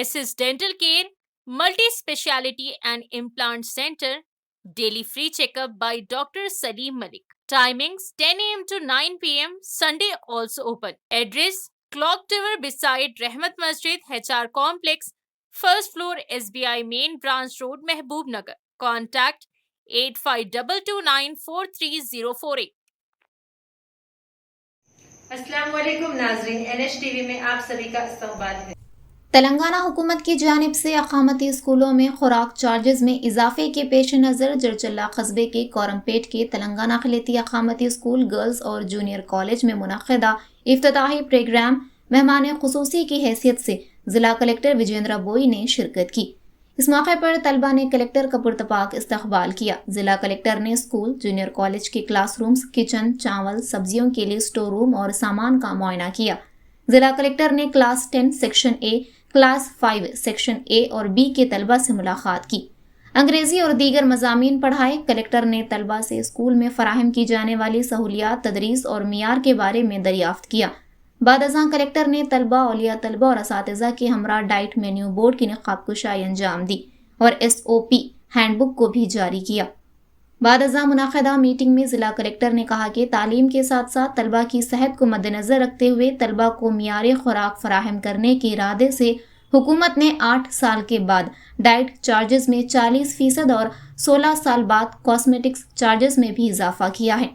SS Dental Care, Multi-Speciality and Implant Center, daily free checkup by Dr. Salim Malik. Timings 10 a.m. to 9 p.m. Sunday also open. Address Clock Tower beside Rahmat Masjid, HR Complex, first floor, SBI Main Branch Road, Mehboob Nagar. Contact 8522943048. अस्सलाम वालेकुम नाज़रीन, NH TV में आप सभी का इस्तकबाल है। तेलंगाना हुकूमत की जानिब से अक़ामती स्कूलों में खुराक चार्जेस में इजाफे के पेश नज़र जरचल्ला कस्बे के कोरमपेट के तेलंगाना अक़लियती अक़ामती स्कूल गर्ल्स और जूनियर कॉलेज में मुनक़्क़दा इफ्तिताही प्रोग्राम मेहमान ख़ुसूसी की हैसियत से ज़िला कलेक्टर विजेंद्र बोई ने शिरकत की। इस मौके पर तलबा ने कलेक्टर का पुरतपाक इस्तकबाल किया। ज़िला कलेक्टर ने स्कूल जूनियर कॉलेज के क्लासरूम्स, किचन, चावल, सब्जियों के लिए स्टोर रूम और सामान का मुआयना किया। ज़िला कलेक्टर ने class 10 section A, class 5 section A और बी के तलबा से मुलाकात की। अंग्रेज़ी और दीगर मज़ामीन पढ़ाए। कलेक्टर ने तलबा से स्कूल में फ़राहम की जाने वाली सहूलियात, तदरीस और मियार के बारे में दरियाफ्त किया। बाद अज़ां कलेक्टर ने तलबा, औलिया तलबा और असातिज़ा के हमरा डाइट मेन्यू बोर्ड की निकाब कुशाई अंजाम दी और SOP हैंडबुक को भी जारी किया। बाद अज़ां मुनाक़िदा मीटिंग में ज़िला कलेक्टर ने कहा कि तालीम के साथ साथ तलबा की सेहत को मद्देनज़र रखते हुए तलबा को मियारी खुराक फराहम करने के इरादे से हुकूमत ने 8 साल के बाद डाइट चार्जेस में 40% और 16 साल बाद कॉस्मेटिक्स चार्जेस में भी इजाफा किया है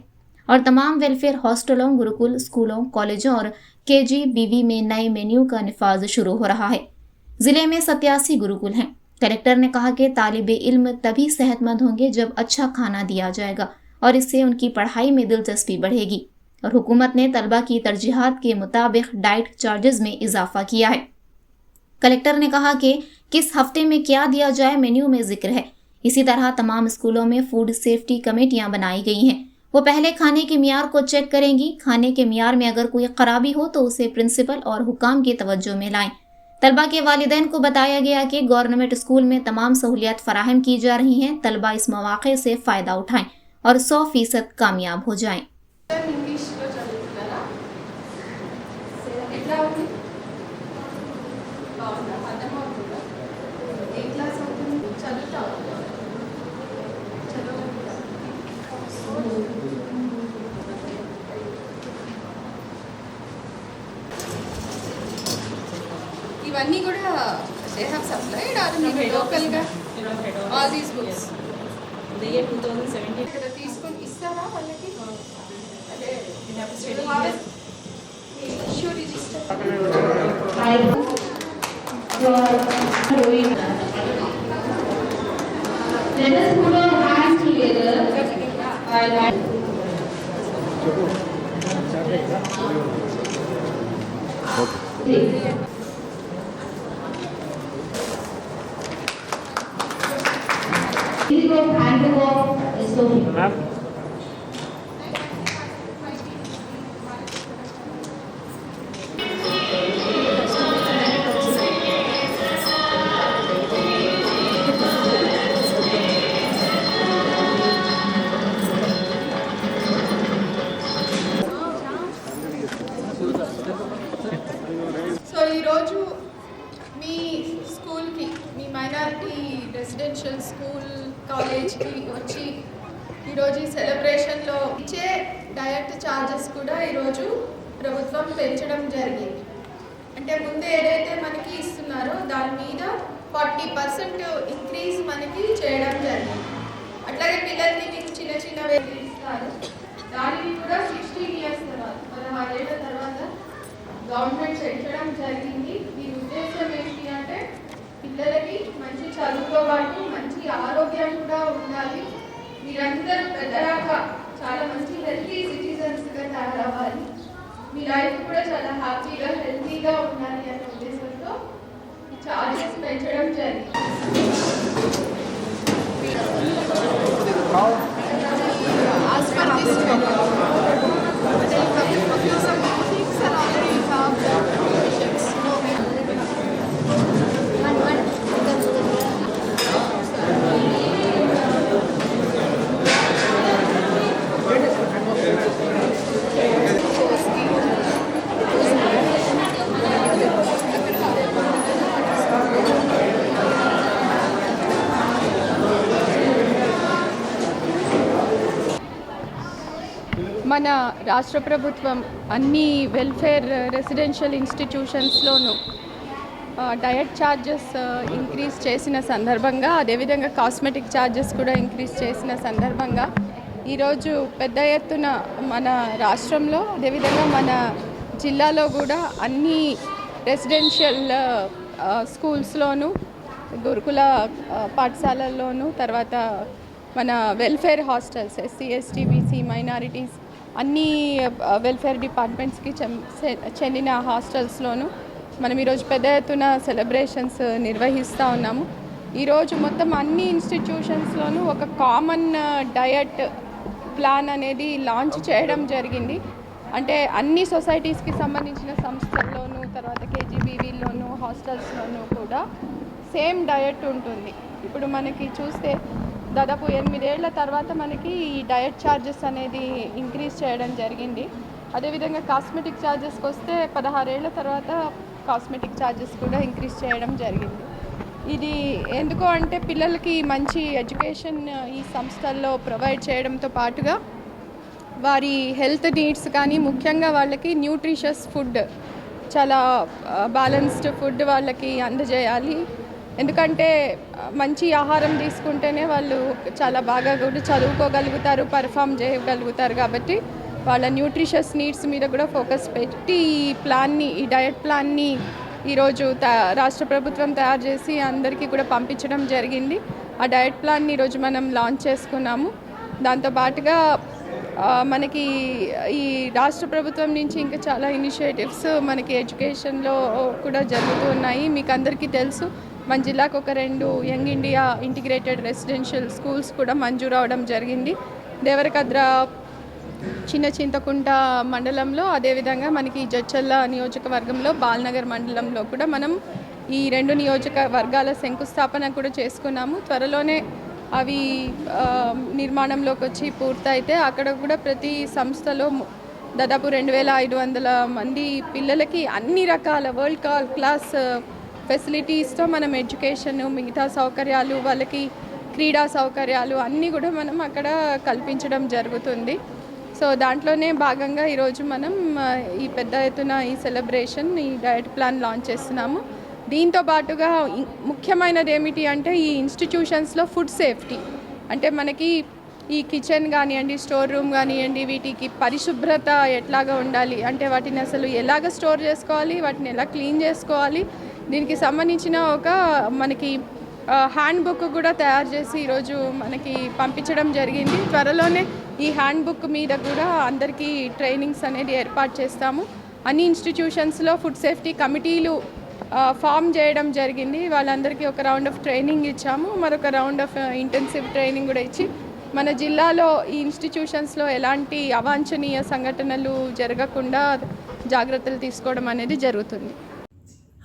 और तमाम वेलफेयर हॉस्टलों, गुरुकुल स्कूलों, कॉलेजों और KGBV में नए मेन्यू का निफाज शुरू हो रहा है। ज़िले में 87 गुरुकुल हैं। कलेक्टर ने कहा कि तालिबे इल्म तभी सेहतमंद होंगे जब अच्छा खाना दिया जाएगा और इससे उनकी पढ़ाई में दिलचस्पी बढ़ेगी और हुकूमत ने तलबा की तरजीहात के मुताबिक डाइट चार्जेस में इजाफा किया है। कलेक्टर ने कहा कि किस हफ्ते में क्या दिया जाए मेन्यू में जिक्र है। इसी तरह तमाम स्कूलों में फूड सेफ्टी कमेटियां बनाई गई हैं। वो पहले खाने के मियार को चेक करेंगी। खाने के मियार में अगर कोई खराबी हो तो उसे प्रिंसिपल और हुकाम की तवज्जो में लाएं। तलबा के वालिदैन को बताया गया कि गवर्नमेंट स्कूल में तमाम सहूलियात फराहम की जा रही हैं। तलबा इस मौके से फ़ायदा उठाएं और 100% कामयाब हो जाएं। ఇవన్నీ కూడా they have supplied or మీరు లోకల్గా all these books the year 2017 ఇక్కడ తీసుకొని ఇస్తారా వాళ్ళకి అదే issue register let us put our hands together so ఈరోజు మీ స్కూల్కి, మీ మైనారిటీ రెసిడెన్షియల్ స్కూల్ కాలేజ్కి వచ్చి ఈరోజు ఈ సెలబ్రేషన్లో ఇచ్చే డయట్ ఛార్జెస్ కూడా ఈరోజు ప్రభుత్వం పెంచడం జరిగింది. అంటే ముందు ఏదైతే మనకి ఇస్తున్నారో దాని మీద 40% ఇంక్రీజ్ మనకి చేయడం జరిగింది. అట్లాగే పిల్లలకి మీకు చిన్న చిన్న ఇస్తారు, దానికి కూడా 16 ఇయర్స్ తర్వాత 16 ఏళ్ళ తర్వాత గవర్నమెంట్ పెంచడం జరిగింది. దీని ఉద్దేశం ఏంటి అంటే పిల్లలకి మంచి చదువుతో పాటు మంచి ఆరోగ్యం కూడా ఉండాలి. మీరందరూ పెద్దరాక చాలా మంచి హెల్తీ సిటిజన్స్గా తయారవ్వాలి. మీ లైఫ్ కూడా చాలా హ్యాపీగా హెల్తీగా ఉండాలి అనే ఉద్దేశంతో ఈ చార్జెస్ పెంచడం జరిగింది. మన రాష్ట్ర ప్రభుత్వం అన్ని వెల్ఫేర్ రెసిడెన్షియల్ ఇన్స్టిట్యూషన్స్లోనూ డయట్ ఛార్జెస్ ఇంక్రీజ్ చేసిన సందర్భంగా, అదేవిధంగా కాస్మెటిక్ ఛార్జెస్ కూడా ఇంక్రీజ్ చేసిన సందర్భంగా ఈరోజు పెద్ద ఎత్తున మన రాష్ట్రంలో, అదేవిధంగా మన జిల్లాలో కూడా అన్ని రెసిడెన్షియల్ స్కూల్స్లోనూ, గురుకుల పాఠశాలల్లోనూ, తర్వాత మన welfare hostels SC ST BC minorities అన్ని వెల్ఫేర్ డిపార్ట్మెంట్స్కి చెందిన హాస్టల్స్లోనూ మనం ఈరోజు పెద్ద ఎత్తున సెలబ్రేషన్స్ నిర్వహిస్తూ ఉన్నాము. ఈరోజు మొత్తం అన్ని ఇన్స్టిట్యూషన్స్లోనూ ఒక కామన్ డయట్ ప్లాన్ అనేది లాంచ్ చేయడం జరిగింది. అంటే అన్ని సొసైటీస్కి సంబంధించిన సంస్థల్లోనూ, తర్వాత కేజీబీవీల్లోనూ, హాస్టల్స్లోనూ కూడా సేమ్ డయట్ ఉంటుంది. ఇప్పుడు మనకి చూస్తే దాదాపు 8 ఏళ్ల తర్వాత మనకి ఈ డయట్ ఛార్జెస్ అనేది ఇంక్రీజ్ చేయడం జరిగింది. అదేవిధంగా కాస్మెటిక్ ఛార్జెస్కి వస్తే 16 ఏళ్ల తర్వాత కాస్మెటిక్ ఛార్జెస్ కూడా ఇంక్రీజ్ చేయడం జరిగింది. ఇది ఎందుకు అంటే పిల్లలకి మంచి ఎడ్యుకేషన్ ఈ సంస్థల్లో ప్రొవైడ్ చేయడంతో పాటుగా వారి హెల్త్ నీడ్స్ కానీ, ముఖ్యంగా వాళ్ళకి న్యూట్రిషియస్ ఫుడ్, చాలా బ్యాలెన్స్డ్ ఫుడ్ వాళ్ళకి అందజేయాలి. ఎందుకంటే మంచి ఆహారం తీసుకుంటేనే వాళ్ళు చాలా బాగా కూడా చదువుకోగలుగుతారు, పర్ఫామ్ చేయగలుగుతారు. కాబట్టి వాళ్ళ న్యూట్రిషియస్ నీడ్స్ మీద కూడా ఫోకస్ పెట్టి ఈ డయట్ ప్లాన్ని ఈరోజు రాష్ట్ర ప్రభుత్వం తయారు చేసి అందరికీ కూడా పంపించడం జరిగింది. ఆ డయట్ ప్లాన్ని ఈరోజు మనం లాంచ్ చేసుకున్నాము. దాంతోపాటుగా మనకి ఈ రాష్ట్ర ప్రభుత్వం నుంచి ఇంకా చాలా ఇనిషియేటివ్స్ మనకి ఎడ్యుకేషన్లో కూడా జరుగుతూ ఉన్నాయి. మీకు అందరికీ తెలుసు, మన జిల్లాకు ఒక 2 young India integrated residential schools కూడా మంజూరు అవడం జరిగింది. దేవరకద్ర చిన్న చింతకుంట మండలంలో, అదేవిధంగా మనకి జడ్చల్ల నియోజకవర్గంలో బాల్నగర్ మండలంలో కూడా మనం ఈ 2 నియోజకవర్గాల శంకుస్థాపన కూడా చేసుకున్నాము. త్వరలోనే అవి నిర్మాణంలోకి వచ్చి పూర్తయితే అక్కడ కూడా ప్రతి సంస్థలో దాదాపు 2500 మంది పిల్లలకి అన్ని రకాల వరల్డ్ క్లాస్ ఫెసిలిటీస్తో మనం ఎడ్యుకేషన్, మిగతా సౌకర్యాలు, వాళ్ళకి క్రీడా సౌకర్యాలు అన్నీ కూడా మనం అక్కడ కల్పించడం జరుగుతుంది. సో దాంట్లోనే భాగంగా ఈరోజు మనం ఈ పెద్ద ఎత్తున ఈ సెలబ్రేషన్, ఈ డయట్ ప్లాన్ లాంచ్ చేస్తున్నాము. దీంతో పాటుగా ముఖ్యమైనది ఏమిటి అంటే ఈ ఇన్స్టిట్యూషన్స్లో ఫుడ్ సేఫ్టీ. అంటే మనకి ఈ కిచెన్ కానివ్వండి, స్టోర్ రూమ్ కానివ్వండి, వీటికి పరిశుభ్రత ఎట్లాగా ఉండాలి, అంటే వాటిని అసలు ఎలాగ స్టోర్ చేసుకోవాలి, వాటిని ఎలా క్లీన్ చేసుకోవాలి, దీనికి సంబంధించిన ఒక మనకి హ్యాండ్ బుక్ కూడా తయారు చేసి ఈరోజు మనకి పంపించడం జరిగింది. త్వరలోనే ఈ హ్యాండ్ బుక్ మీద కూడా అందరికీ ట్రైనింగ్స్ అనేది ఏర్పాటు చేస్తాము. అన్ని ఇన్స్టిట్యూషన్స్లో ఫుడ్ సేఫ్టీ కమిటీలు ఫామ్ చేయడం జరిగింది. వాళ్ళందరికీ ఒక రౌండ్ ఆఫ్ ట్రైనింగ్ ఇచ్చాము, మరొక రౌండ్ ఆఫ్ ఇంటెన్సివ్ ట్రైనింగ్ కూడా ఇచ్చి మన జిల్లాలో ఈ ఇన్స్టిట్యూషన్స్లో ఎలాంటి అవాంఛనీయ సంఘటనలు జరగకుండా జాగ్రత్తలు తీసుకోవడం అనేది జరుగుతుంది.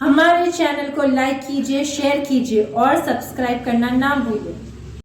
हमारे चैनल को लाइक कीजिए, शेयर कीजिए और सब्सक्राइब करना ना भूलें।